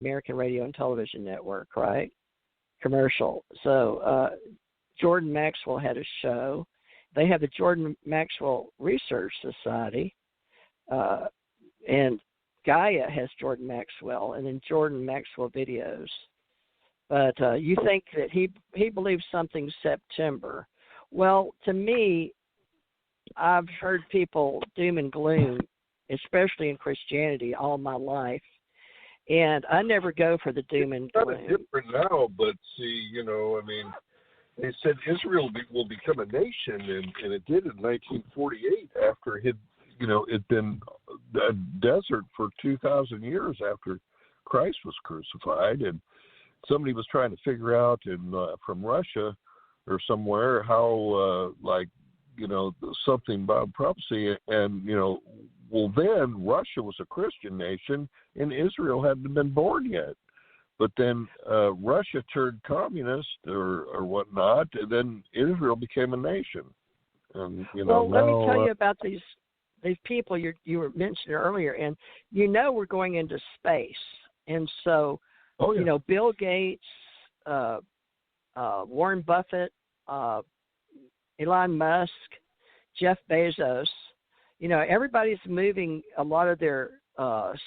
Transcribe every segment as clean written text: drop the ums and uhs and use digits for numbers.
American Radio and Television Network, right? Commercial. So Jordan Maxwell had a show. They have the Jordan Maxwell Research Society, and Gaia has Jordan Maxwell, and then Jordan Maxwell Videos. But you think that he believes something September. Well, to me, I've heard people doom and gloom, especially in Christianity, all my life. And I never go for the doom and gloom. It's kind of different now, but see, they said Israel will become a nation, and it did in 1948 after it had been a desert for 2,000 years after Christ was crucified, and somebody was trying to figure out from Russia or somewhere how something about prophecy, and well, then Russia was a Christian nation, and Israel hadn't been born yet. But then Russia turned communist or whatnot, and then Israel became a nation. And well, let me tell you about these people you were mentioning earlier, and we're going into space, and so Bill Gates, Warren Buffett, Elon Musk, Jeff Bezos. Everybody's moving a lot of their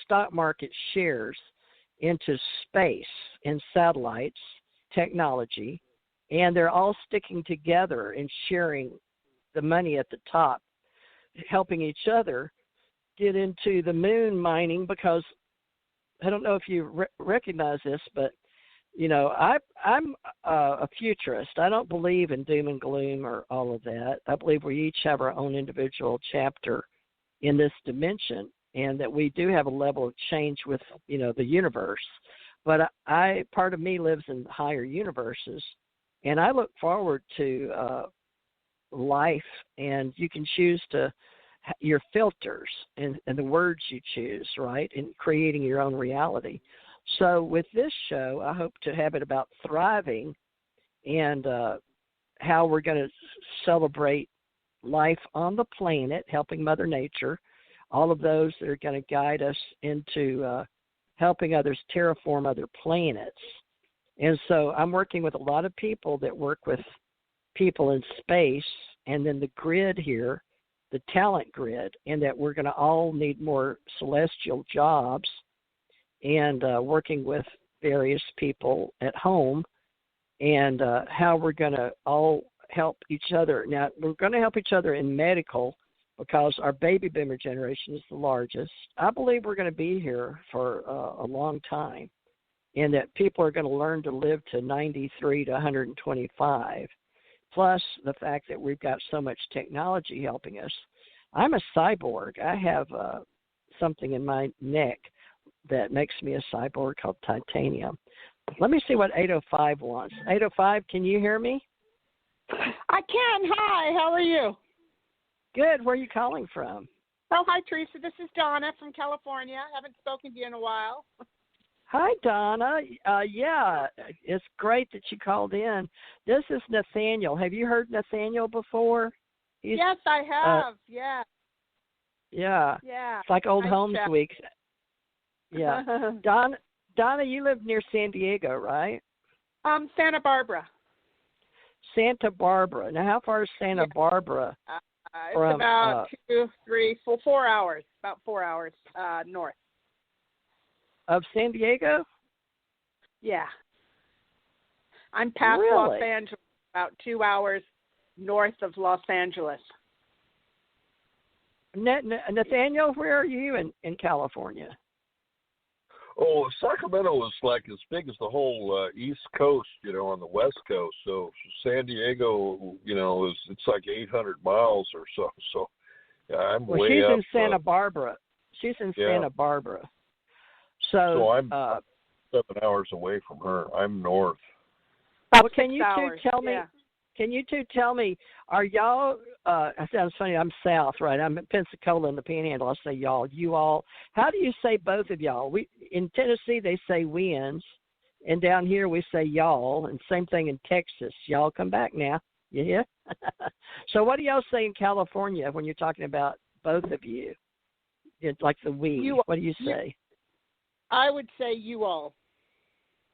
stock market shares into space and satellites technology, and they're all sticking together and sharing the money at the top, helping each other get into the moon mining, because I don't know if you recognize this, but I'm a futurist. I don't believe in doom and gloom or all of that. I believe we each have our own individual chapter in this dimension, and that we do have a level of change with, the universe. But part of me lives in higher universes, and I look forward to life, and you can choose your filters and the words you choose, right, in creating your own reality. So with this show, I hope to have it about thriving and how we're going to celebrate life on the planet, helping Mother Nature, all of those that are going to guide us into helping others terraform other planets. And so I'm working with a lot of people that work with people in space, and then the grid here, the talent grid, and that we're going to all need more celestial jobs, and working with various people at home, and how we're going to all help each other. Now, we're going to help each other in medical, because our baby boomer generation is the largest. I believe we're going to be here for a long time, and that people are going to learn to live to 93 to 125, plus the fact that we've got so much technology helping us. I'm a cyborg. I have something in my neck that makes me a cyborg called titanium. Let me see what 805 wants. 805, can you hear me? I can. Hi, how are you? Good. Where are you calling from? Oh, hi, Teresa. This is Donna from California. I haven't spoken to you in a while. Hi, Donna. Yeah, it's great that you called in. This is Nathaniel. Have you heard Nathaniel before? Yes, I have. Yeah. Yeah. It's like old Homes Week. Yeah. Donna, you live near San Diego, right? Santa Barbara. Santa Barbara. Now, how far is Santa Barbara? It's about 4 hours. About 4 hours north. Of San Diego? Yeah. I'm past Los Angeles, about 2 hours north of Los Angeles. Nathaniel, where are you in California? Oh, Sacramento is like as big as the whole East Coast, on the West Coast. So San Diego, it's like 800 miles or so. So I'm way up. She's in Santa Barbara. She's in Santa Barbara. So I'm 7 hours away from her. I'm north. Well, can you two tell me? Yeah. Can you two tell me? Are y'all? It sounds funny. I'm south, right? I'm in Pensacola in the Panhandle. I say y'all. You all. How do you say both of y'all? We in Tennessee they say wins, and down here we say y'all. And same thing in Texas. Y'all come back now. You hear? So what do y'all say in California when you're talking about both of you? It's like the we. What do you say? I would say you all.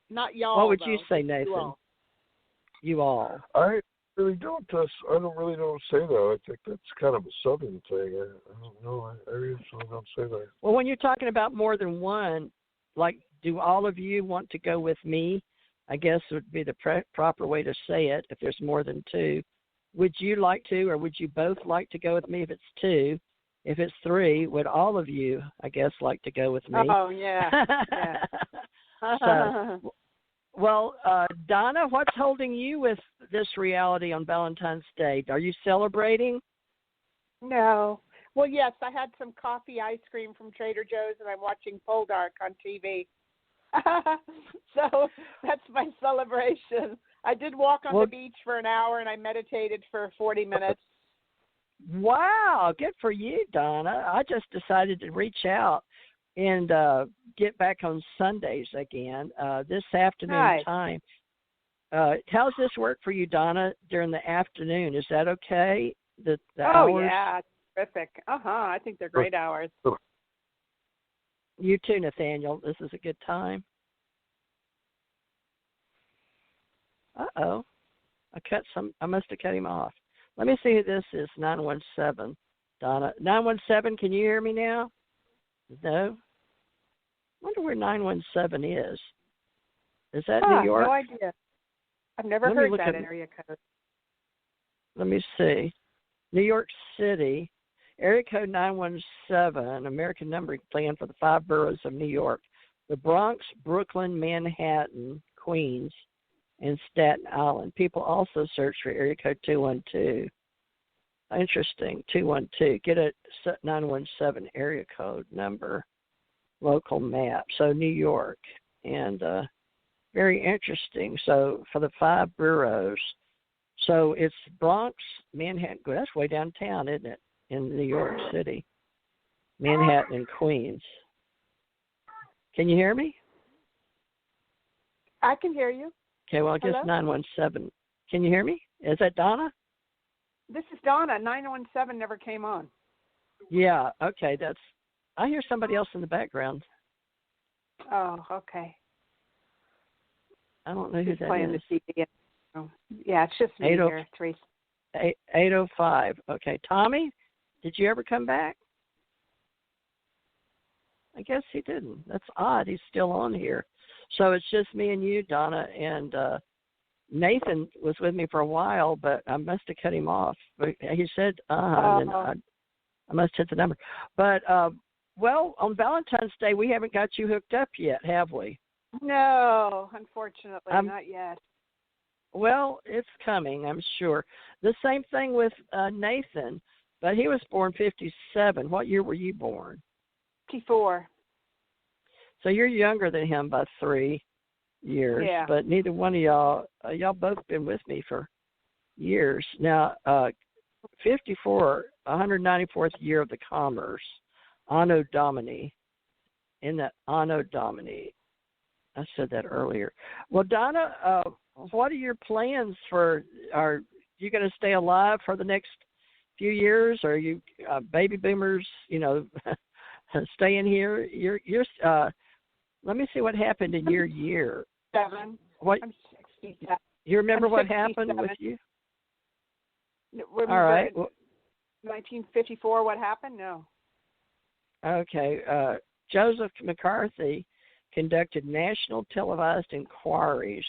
Not y'all. What would though. you say, Nathan? You all. I really don't. I don't really don't say that. I think that's kind of a Southern thing. I don't know. I really don't say that. Well, when you're talking about more than one, like, do all of you want to go with me? I guess would be the proper way to say it. If there's more than two, would you like to, or would you both like to go with me? If it's two, if it's three, would all of you, I guess, like to go with me? Oh yeah. Yeah. So, well, Donna, what's holding you with this reality on Valentine's Day? Are you celebrating? No. Well, yes, I had some coffee ice cream from Trader Joe's, and I'm watching Poldark on TV. So that's my celebration. I did walk on the beach for an hour, and I meditated for 40 minutes. Wow, good for you, Donna. I just decided to reach out and get back on Sundays again this afternoon time. How's this work for you, Donna, during the afternoon? Is that okay? The hours? Yeah, terrific. I think they're great hours. You too, Nathaniel. This is a good time. Uh-oh. I must have cut him off. Let me see who this is, 917. Donna. 917, can you hear me now? No? I wonder where 917 is. Is that New York? No idea. I've never heard that area code. Let me see. New York City, area code 917, American numbering plan for the 5 boroughs of New York. The Bronx, Brooklyn, Manhattan, Queens, and Staten Island. People also search for area code 212. Interesting, 212. Get a 917 area code number, local map. So New York, and very interesting. So for the 5 boroughs, so it's Bronx, Manhattan. That's way downtown, isn't it, in New York City? Manhattan and Queens. Can you hear me? I can hear you. Okay, well, just 917. Can you hear me? Is that Donna? This is Donna. 917 never came on. Yeah, okay. I hear somebody else in the background. Oh, okay. I don't know who that playing is. the TV. Oh, yeah, it's just me here, Teresa. 805. Okay. Tommy, did you ever come back? I guess he didn't. That's odd. He's still on here. So it's just me and you, Donna, and Nathan was with me for a while, but I must have cut him off. But he said, and I must hit the number. But, well, on Valentine's Day, we haven't got you hooked up yet, have we? No, unfortunately, not yet. Well, it's coming, I'm sure. The same thing with Nathan, but he was born 57. What year were you born? 54. So you're younger than him by 3 years. Yeah. But neither one of y'all both been with me for years. Now, 54, 194th year of the commerce, Anno Domini, in the Anno Domini. I said that earlier. Well, Donna, what are your plans are you going to stay alive for the next few years? Or are you baby boomers, staying here? You're let me see what happened in your year. 7. What? I'm 67. You remember I'm what 67. happened with you? Remember all right. 1954, what happened? No. Okay. Joseph McCarthy conducted national televised inquiries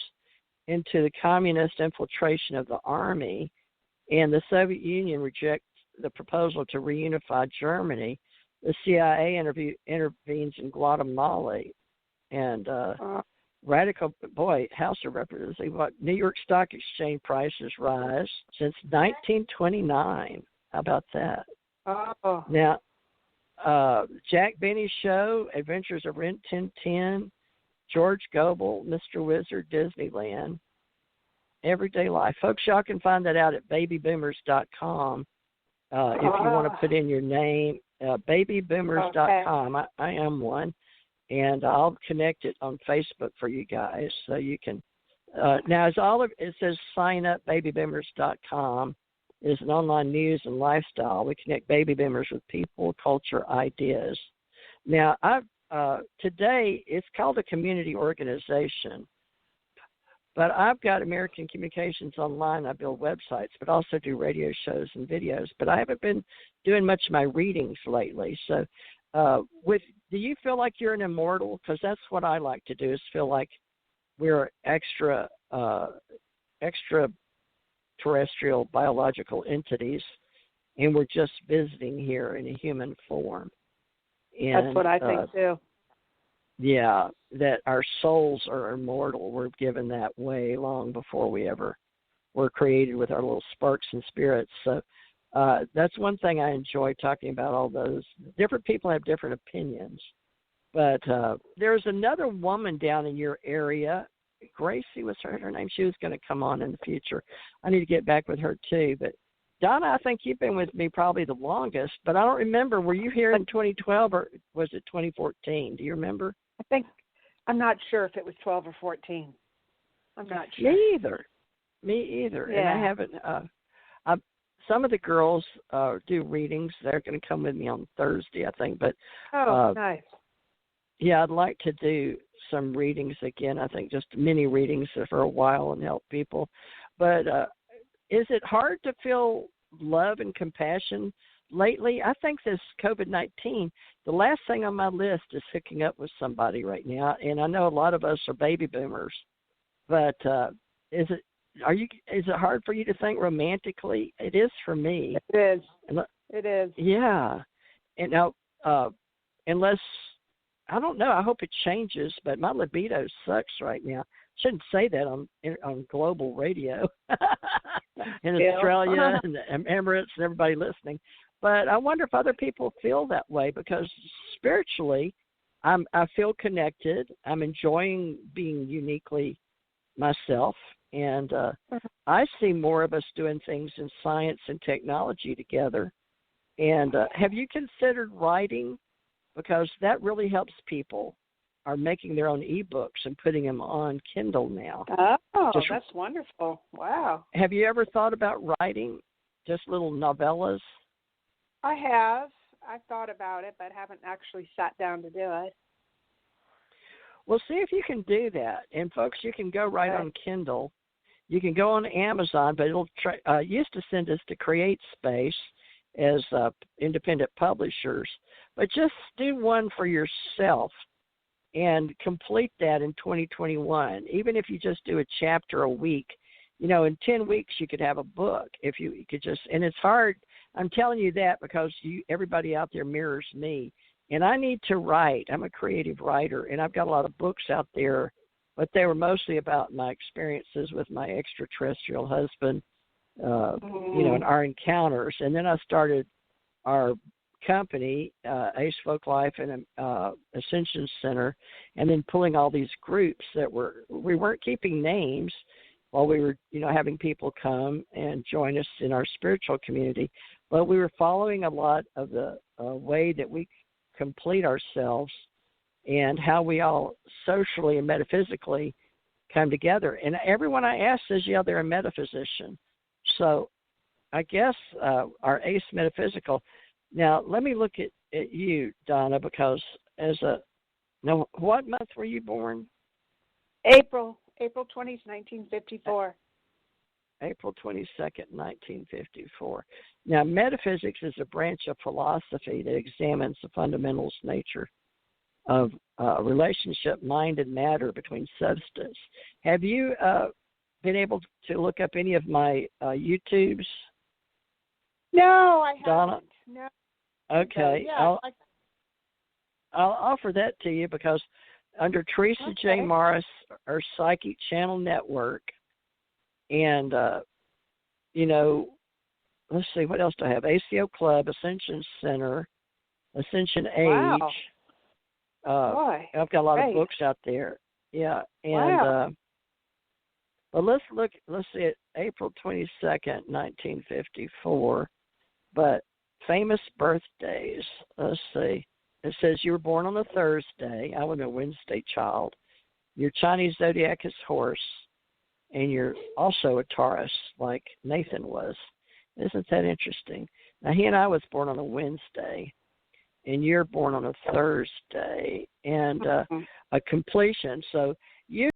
into the communist infiltration of the army, and the Soviet Union rejected the proposal to reunify Germany. The CIA intervenes in Guatemala, and radical, House of Representatives, New York Stock Exchange prices rise since 1929. How about that? Oh. Now, Jack Benny's show, Adventures of Rin Tin Tin, George Gobel, Mr. Wizard, Disneyland, Everyday Life. Folks, y'all can find that out at babyboomers.com if you want to put in your name. Babyboomers.com. Okay. I am one, and I'll connect it on Facebook for you guys so you can. Now, it says sign up babyboomers.com. Is an online news and lifestyle. We connect baby boomers with people, culture, ideas. Now, today it's called a community organization, But I've got American Communications Online. I build websites, but also do radio shows and videos. But I haven't been doing much of my readings lately. So, do you feel like you're an immortal? Because that's what I like to do, is feel like we're extraterrestrial biological entities, and we're just visiting here in a human form. And, that's what I think too. Yeah, that our souls are immortal. We're given that way long before we ever were created with our little sparks and spirits. So that's one thing I enjoy talking about. All those different people have different opinions. But there's another woman down in your area. Gracie was her name. She was going to come on in the future. I need to get back with her too. But Donna, I think you've been with me probably the longest, but I don't remember. Were you here in 2012 or was it 2014? Do you remember? I'm not sure if it was 12 or 14. I'm not sure. Me either. Yeah. And I haven't. Some of the girls do readings. They're going to come with me on Thursday, I think. But nice. Yeah, I'd like to do some readings again. I think just mini readings for a while and help people. But is it hard to feel love and compassion lately? I think this COVID-19, the last thing on my list is hooking up with somebody right now. And I know a lot of us are baby boomers. But is it hard for you to think romantically? It is for me. It is. Yeah. And now, unless, I don't know, I hope it changes, but my libido sucks right now. Shouldn't say that on global radio in Australia and the Emirates and everybody listening. But I wonder if other people feel that way, because spiritually, I feel connected. I'm enjoying being uniquely myself. And I see more of us doing things in science and technology together. And have you considered writing? Because that really helps people are making their own ebooks and putting them on Kindle now. Oh, that's wonderful. Wow. Have you ever thought about writing just little novellas? I have. I've thought about it, but haven't actually sat down to do it. Well, see if you can do that. And, folks, you can go right on Kindle. You can go on Amazon, but it'll used to send us to CreateSpace as independent publishers. But just do one for yourself and complete that in 2021. Even if you just do a chapter a week, in 10 weeks you could have a book. If you could just, and it's hard. I'm telling you that because everybody out there mirrors me. And I need to write. I'm a creative writer, and I've got a lot of books out there, but they were mostly about my experiences with my extraterrestrial husband, and our encounters. And then I started our company, Ace Folk Life and Ascension Center, and then pulling all these groups that we weren't keeping names while we were, having people come and join us in our spiritual community, but we were following a lot of the way that we complete ourselves and how we all socially and metaphysically come together. And everyone I ask says, yeah, they're a metaphysician. So I guess our Ace Metaphysical. Now, let me look at you, Donna, because what month were you born? April 20th, 1954. April 22nd, 1954. Now, metaphysics is a branch of philosophy that examines the fundamental nature of relationship, mind, and matter between substance. Have you been able to look up any of my YouTubes? No, I haven't. Donna? No. Okay. Yeah, I'll offer that to you because under Teresa J. Morris, our Psychic Channel Network, and, let's see, what else do I have? ACO Club, Ascension Center, Ascension Age. Boy, I've got a lot of books out there. Yeah. And, but let's see at April 22nd, 1954. But famous birthdays, let's see. It says you were born on a Thursday. I was a Wednesday child. Your Chinese zodiac is horse, and you're also a Taurus, like Nathan was. Isn't that interesting? Now, he and I was born on a Wednesday, and you're born on a Thursday, and a completion. So you